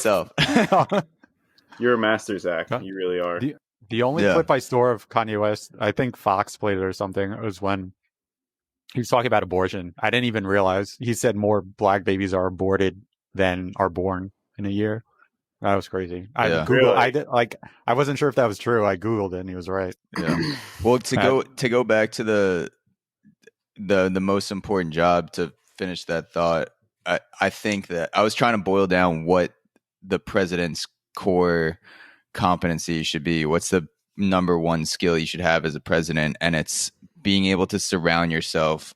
myself. You're a master, Zach. Huh? You really are. The only Yeah. clip I saw of Kanye West, I think Fox played it or something, it was when he was talking about abortion. I didn't even realize he said more black babies are aborted than are born in a year. That was crazy. I Yeah. Googled. Really? I did like. I wasn't sure if that was true. I Googled it, and he was right. Yeah. Well, to go back to the most important job, to finish that thought, I think that I was trying to boil down what the president's core competency should be. What's the number one skill you should have as a president? And it's being able to surround yourself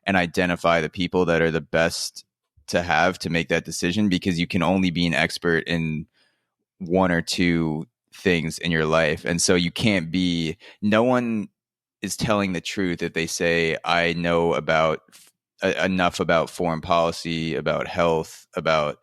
and identify the people that are the best to have to make that decision, because you can only be an expert in one or two things in your life. And so you can't be, no one is telling the truth if they say, I know about enough about foreign policy, about health, about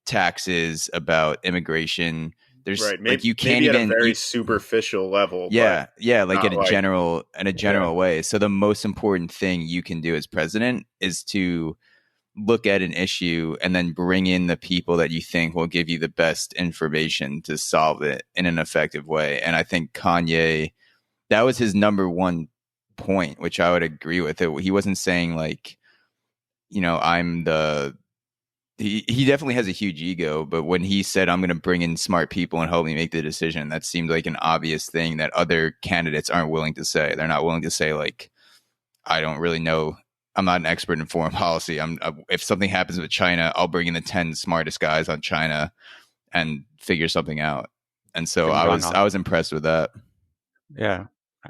taxes, about immigration. There's Right. like, you can't maybe even at a very superficial level. yeah, like not in a general way. So the most important thing you can do as president is to look at an issue and then bring in the people that you think will give you the best information to solve it in an effective way. And I think Kanye, that was his number one point, which I would agree with. He wasn't saying like, he definitely has a huge ego, but when he said, I'm going to bring in smart people and help me make the decision, that seemed like an obvious thing that other candidates aren't willing to say. They're not willing to say, like, I don't really know. I'm not an expert in foreign policy. If something happens with China, I'll bring in the 10 smartest guys on China and figure something out. And so I was impressed with that. Yeah.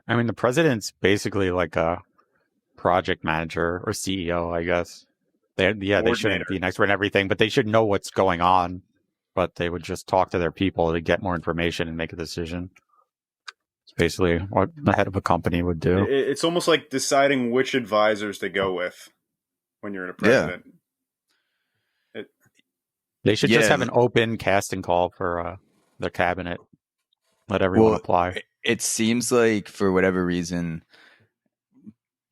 I mean, the president's basically like a project manager or CEO, I guess. They shouldn't be an expert in everything, but they should know what's going on. But they would just talk to their people to get more information and make a decision. It's basically what the head of a company would do. It's almost like deciding which advisors to go with when you're in a president. Yeah. They should just have an open casting call for their cabinet. Let everyone apply. It seems like, for whatever reason,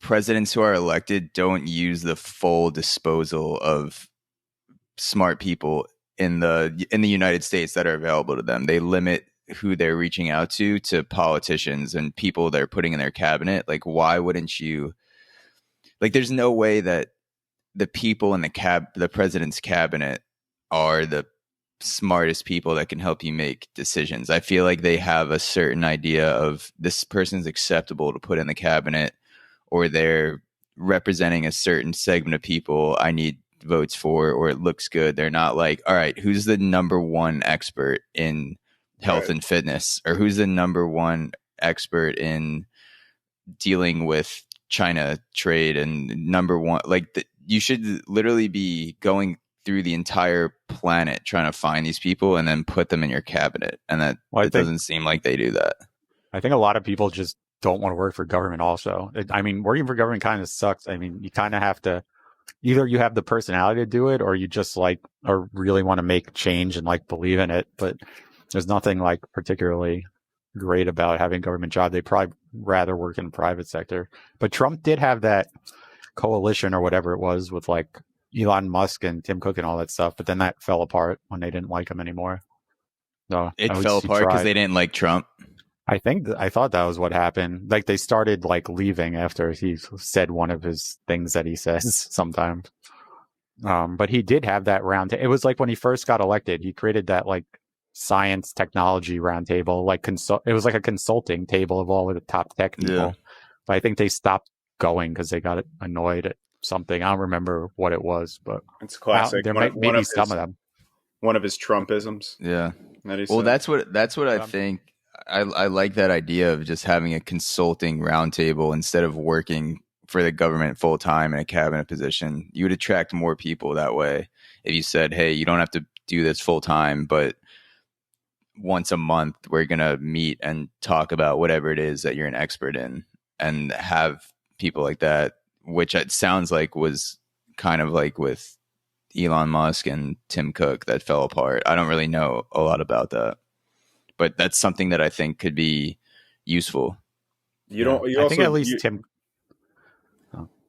presidents who are elected don't use the full disposal of smart people in the United States that are available to them. They limit who they're reaching out to politicians and people they're putting in their cabinet. Like, why wouldn't you? Like, there's no way that the people in the president's cabinet are the smartest people that can help you make decisions. I feel like they have a certain idea of, this person's acceptable to put in the cabinet, or they're representing a certain segment of people I need votes for, or it looks good. They're not like, all right, who's the number one expert in health and fitness, or who's the number one expert in dealing with China trade, and number one, like, you should literally be going through the entire planet trying to find these people and then put them in your cabinet. And it doesn't seem like they do that. I think a lot of people just don't want to work for government also. Working for government kind of sucks. I mean, you kind of have to, either you have the personality to do it, or you just or really want to make change and believe in it. But there's nothing particularly great about having a government job. They probably rather work in the private sector. But Trump did have that coalition or whatever it was with Elon Musk and Tim Cook and all that stuff. But then that fell apart when they didn't like him anymore. So it fell apart because they didn't like Trump. I thought that was what happened. They started leaving after he said one of his things that he says sometimes. But he did have that round. It was when he first got elected, he created that science technology roundtable. It was a consulting table of all of the top tech people. Yeah. But I think they stopped going because they got annoyed at something. I don't remember what it was, but it's classic. Maybe some of them. One of his Trumpisms. Yeah. That's what I think. I like that idea of just having a consulting roundtable instead of working for the government full time in a cabinet position. You would attract more people that way if you said, hey, you don't have to do this full time, but once a month we're going to meet and talk about whatever it is that you're an expert in, and have people like that, which it sounds like was kind of with Elon Musk and Tim Cook that fell apart. I don't really know a lot about that, but that's something that I think could be useful. I think at least Tim.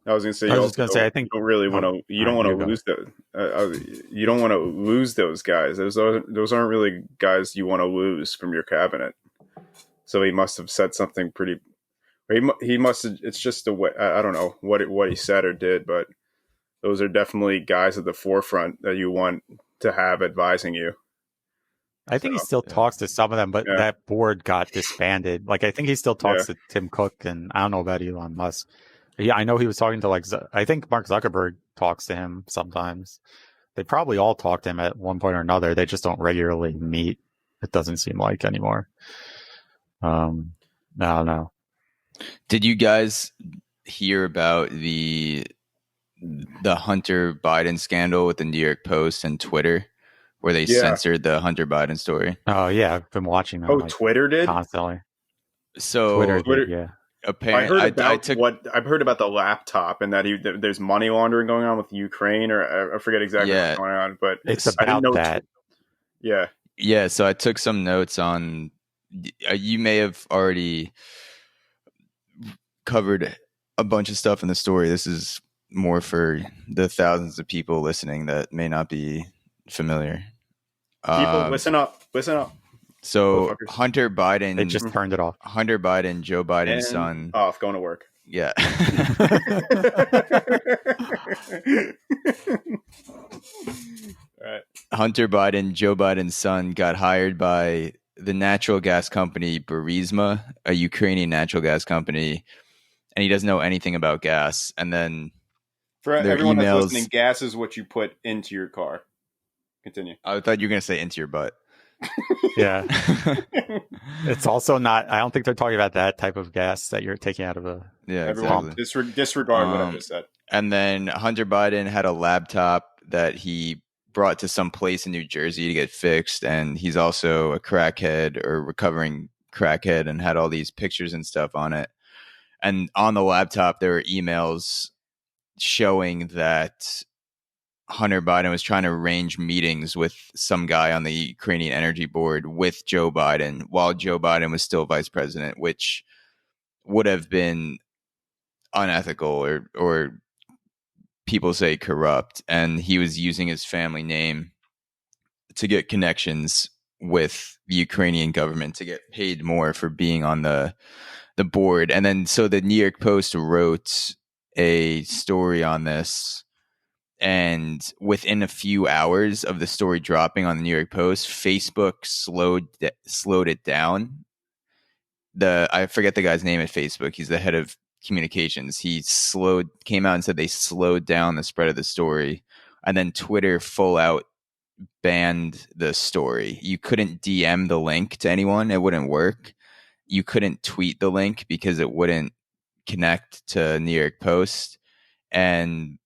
I was gonna say I you was just also gonna say, I think. don't really want Oh, to. You all don't right, want you to go. lose those. You don't want to lose those guys. Those aren't really guys you want to lose from your cabinet. So he must have said something pretty. He must have. It's just the way. I don't know what he said or did, but those are definitely guys at the forefront that you want to have advising you. I So think he still Yeah. talks to some of them, but yeah, that board got disbanded. Like, I think he still yeah. talks to Tim Cook, and I don't know about Elon Musk. Yeah, I know he was talking to I think Mark Zuckerberg talks to him sometimes. They probably all talk to him at one point or another. They just don't regularly meet. It doesn't seem like anymore. I don't know. Did you guys hear about the Hunter Biden scandal with the New York Post and Twitter, where they Yeah. censored the Hunter Biden story? Oh yeah, I've been watching them Oh, like Twitter did. constantly. So Twitter did, yeah. I heard apparently, about I've heard about the laptop and that there's money laundering going on with Ukraine, or I forget exactly Yeah. what's going on, but It's I didn't about know. that. Yeah, yeah. So I took some notes on. You may have already covered a bunch of stuff in the story. This is more for the thousands of people listening that may not be familiar. people, listen up, So motherfuckers. Hunter Biden, They just turned it off. Hunter Biden, Joe Biden's And son. off, going to work. Yeah. Right. Hunter Biden, Joe Biden's son, got hired by the natural gas company Burisma, a Ukrainian natural gas company, and he doesn't know anything about gas. And then For their everyone that's emails. listening, gas is what you put into your car. Continue. I thought you were going to say into your butt. Yeah. It's also not, I don't think they're talking about that type of gas that you're taking out of a. Yeah, Everyone exactly. disregard what I just said. And then Hunter Biden had a laptop that he brought to some place in New Jersey to get fixed. And he's also a crackhead or recovering crackhead and had all these pictures and stuff on it. And on the laptop, there were emails showing that Hunter Biden was trying to arrange meetings with some guy on the Ukrainian energy board with Joe Biden while Joe Biden was still vice president, which would have been unethical or people say corrupt. And he was using his family name to get connections with the Ukrainian government to get paid more for being on the board. And then so the New York Post wrote a story on this. And within a few hours of the story dropping on the New York Post, Facebook slowed it down. I forget the guy's name at Facebook. He's the head of communications. He came out and said they slowed down the spread of the story. And then Twitter full out banned the story. You couldn't DM the link to anyone. It wouldn't work. You couldn't tweet the link because it wouldn't connect to New York Post. And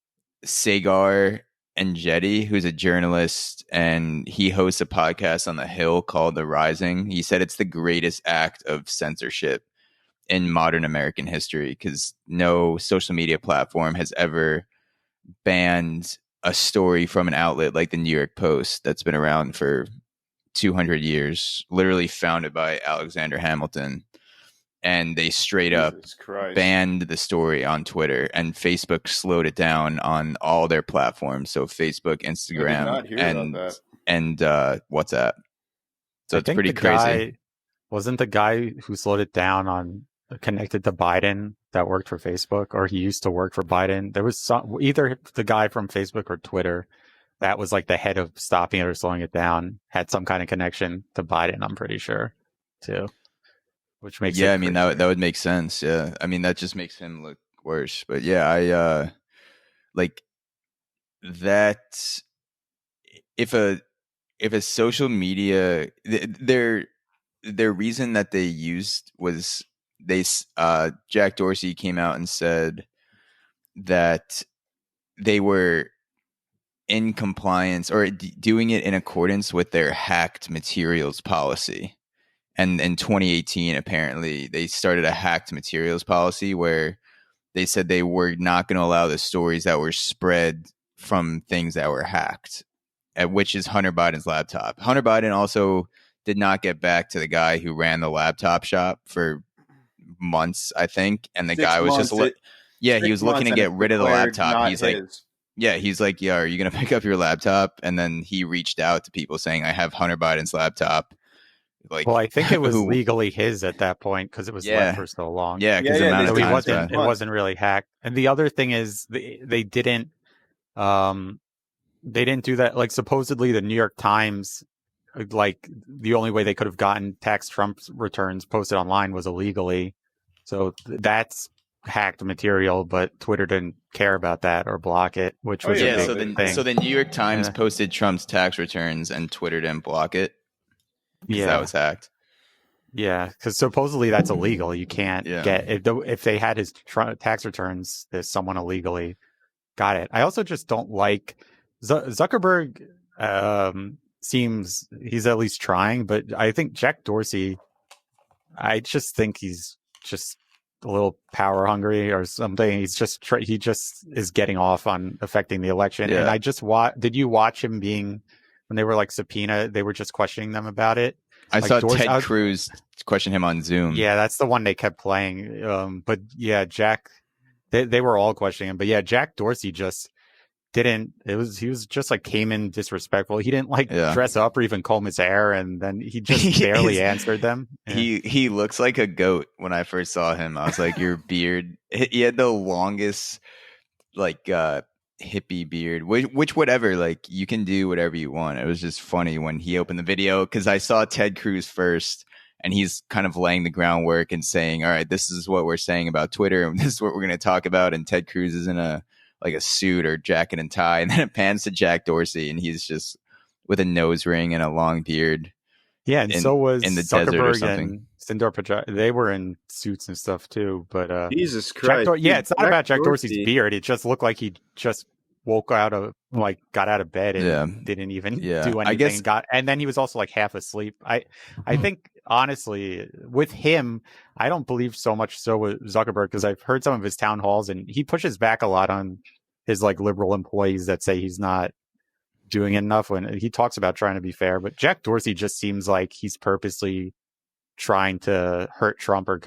Sagar and Jetty, who's a journalist, and he hosts a podcast on the Hill called The Rising. He said it's the greatest act of censorship in modern American history because no social media platform has ever banned a story from an outlet like the New York Post that's been around for 200 years, literally founded by Alexander Hamilton. And they straight up banned the story on Twitter, and Facebook slowed it down on all their platforms. So Facebook, Instagram, and WhatsApp. So it's pretty crazy. Wasn't the guy who slowed it down on connected to Biden that worked for Facebook, or he used to work for Biden? There was either the guy from Facebook or Twitter that was like the head of stopping it or slowing it down had some kind of connection to Biden. I'm pretty sure too. Which makes I mean that would make sense. Yeah, I mean that just makes him look worse. But yeah, I like that. If a social media their reason that they used was Jack Dorsey came out and said that they were in compliance or doing it in accordance with their hacked materials policy. And in 2018, apparently, they started a hacked materials policy where they said they were not going to allow the stories that were spread from things that were hacked, which is Hunter Biden's laptop. Hunter Biden also did not get back to the guy who ran the laptop shop for months, I think. And the guy was just Yeah, he 6 was looking months to and get it's rid of the declared laptop. not He's like, his. yeah, are you gonna pick up your laptop? And then he reached out to people saying, I have Hunter Biden's laptop. Well, Like, I think it was who? legally his at that point because it was left Yeah, for so long. yeah, because the Yeah, amount they of So he said times, 6 wasn't. but It months. wasn't really hacked. And the other thing is um they didn't do that. Like supposedly the New York Times, like the only way they could have gotten tax Trump returns posted online was illegally. So that's hacked material, but Twitter didn't care about that or block it, which Oh was yeah, a yeah. no, big So they, thing. the New York Times Yeah. posted Trump's tax returns, and Twitter didn't block it because that Yeah. was hacked. Yeah, because supposedly that's illegal. You can't Yeah. get if they had his tax returns, there's someone illegally got it. I also just don't like Zuckerberg. Seems he's at least trying, but I think Jack Dorsey. I just think he's just a little power hungry or something. He's just he just is getting off on affecting the election. And Yeah. I just did you watch him being when they were like subpoena? They were just questioning them about it. I Like saw Dorsey, Ted Cruz question him on Zoom. yeah, that's the one they kept playing. But yeah, Jack, they were all questioning him. But yeah, Jack Dorsey just didn't. He was just like came in disrespectful. He didn't like Yeah. dress up or even comb his hair, and then he just barely answered them. Yeah. He looks like a goat. When I first saw him, I was like, your beard. He had the longest like hippie beard, which whatever, like you can do whatever you want. It was just funny when he opened the video because I saw Ted Cruz first, and he's kind of laying the groundwork and saying, all right, this is what we're saying about Twitter, and this is what we're going to talk about. And Ted Cruz is in a suit or jacket and tie, and then it pans to Jack Dorsey, and he's just with a nose ring and a long beard. Yeah, and so was in the desert or Zuckerberg something. and Sundar Pichai. They were in suits and stuff too. But Jesus Christ. it's not about Jack Dorsey's Dorsey. beard. It just looked like he just got out of bed and didn't even do anything. I guess, and then he was also like half asleep. I think honestly with him, I don't believe so much so with Zuckerberg because I've heard some of his town halls and he pushes back a lot on his like liberal employees that say he's not doing enough when he talks about trying to be fair. But Jack Dorsey just seems like he's purposely trying to hurt Trump or